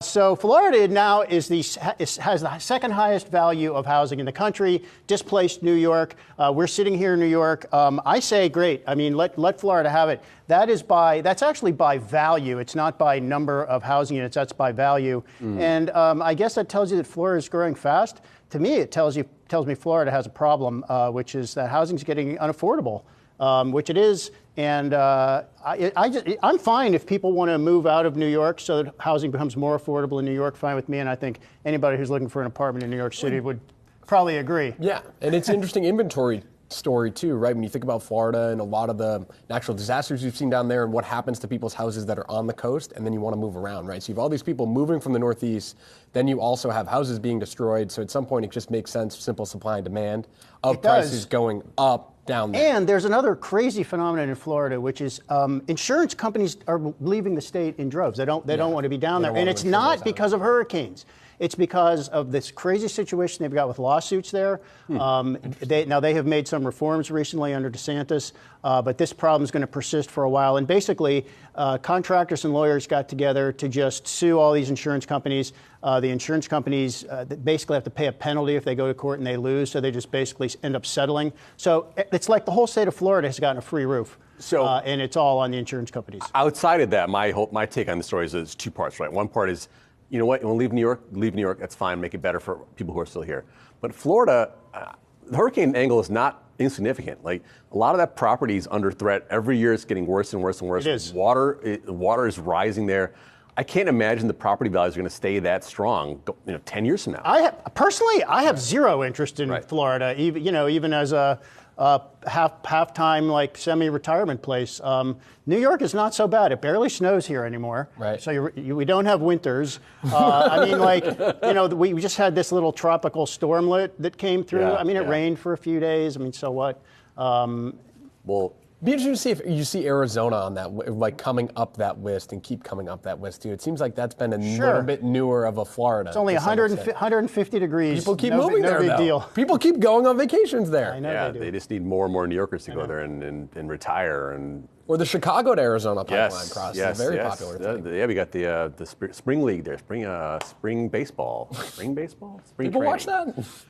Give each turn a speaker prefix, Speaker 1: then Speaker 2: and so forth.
Speaker 1: So Florida now has the second highest value of housing in the country, displaced New York. We're sitting here in New York. I say great. I mean, let Florida have it. That's actually by value. It's not by number of housing units. That's by value. And I guess that tells you that Florida is growing fast. To me, it tells me Florida has a problem, which is that housing is getting unaffordable. Which it is, and I'm fine if people want to move out of New York so that housing becomes more affordable in New York. Fine with me, and I think anybody who's looking for an apartment in New York City would probably agree.
Speaker 2: Yeah, and it's an interesting inventory story too, right? When you think about Florida and a lot of the natural disasters you've seen down there and what happens to people's houses that are on the coast, and then you want to move around, right? So you have all these people moving from the Northeast, then you also have houses being destroyed, so at some point it just makes sense, simple supply and demand of prices going up. Down there.
Speaker 1: And there's another crazy phenomenon in Florida, which is insurance companies are leaving the state in droves. They don't want to be down there, and it's not because of hurricanes. It's because of this crazy situation they've got with lawsuits there. They have made some reforms recently under DeSantis, but this problem is going to persist for a while. And basically, contractors and lawyers got together to just sue all these insurance companies. The insurance companies basically have to pay a penalty if they go to court and they lose, so they just basically end up settling. So it's like the whole state of Florida has gotten a free roof. And it's all on the insurance companies.
Speaker 3: Outside of that, my take on the story is two parts, right? One part is, you know what, you want to leave New York? Leave New York, that's fine, make it better for people who are still here. But Florida, the hurricane angle is not insignificant. Like, a lot of that property is under threat. Every year it's getting worse and worse and worse.
Speaker 1: It is.
Speaker 3: Water is rising there. I can't imagine the proproperty values are going to stay that strong, 10 years from now.
Speaker 1: I have zero interest in Florida, even as a half-time, like, semi-retirement place. New York is not so bad. It barely snows here anymore.
Speaker 2: Right.
Speaker 1: So we don't have winters. We just had this little tropical stormlet that came through.
Speaker 3: Yeah,
Speaker 1: it rained for a few days. So what?
Speaker 2: Be interesting to see if you see Arizona on that, like, coming up that list and keep coming up that list too. It seems like that's been a little bit newer of a Florida.
Speaker 1: It's only 150 degrees.
Speaker 2: People keep moving there,
Speaker 1: big
Speaker 2: though.
Speaker 1: Deal.
Speaker 2: People keep going on vacations there.
Speaker 1: I know they do.
Speaker 3: They just need more and more New Yorkers to go there and retire.
Speaker 2: Or the Chicago to Arizona pipeline cross is a very popular thing.
Speaker 3: We got the spring league there, spring baseball. Spring baseball? Spring
Speaker 2: People
Speaker 3: training.
Speaker 2: watch that?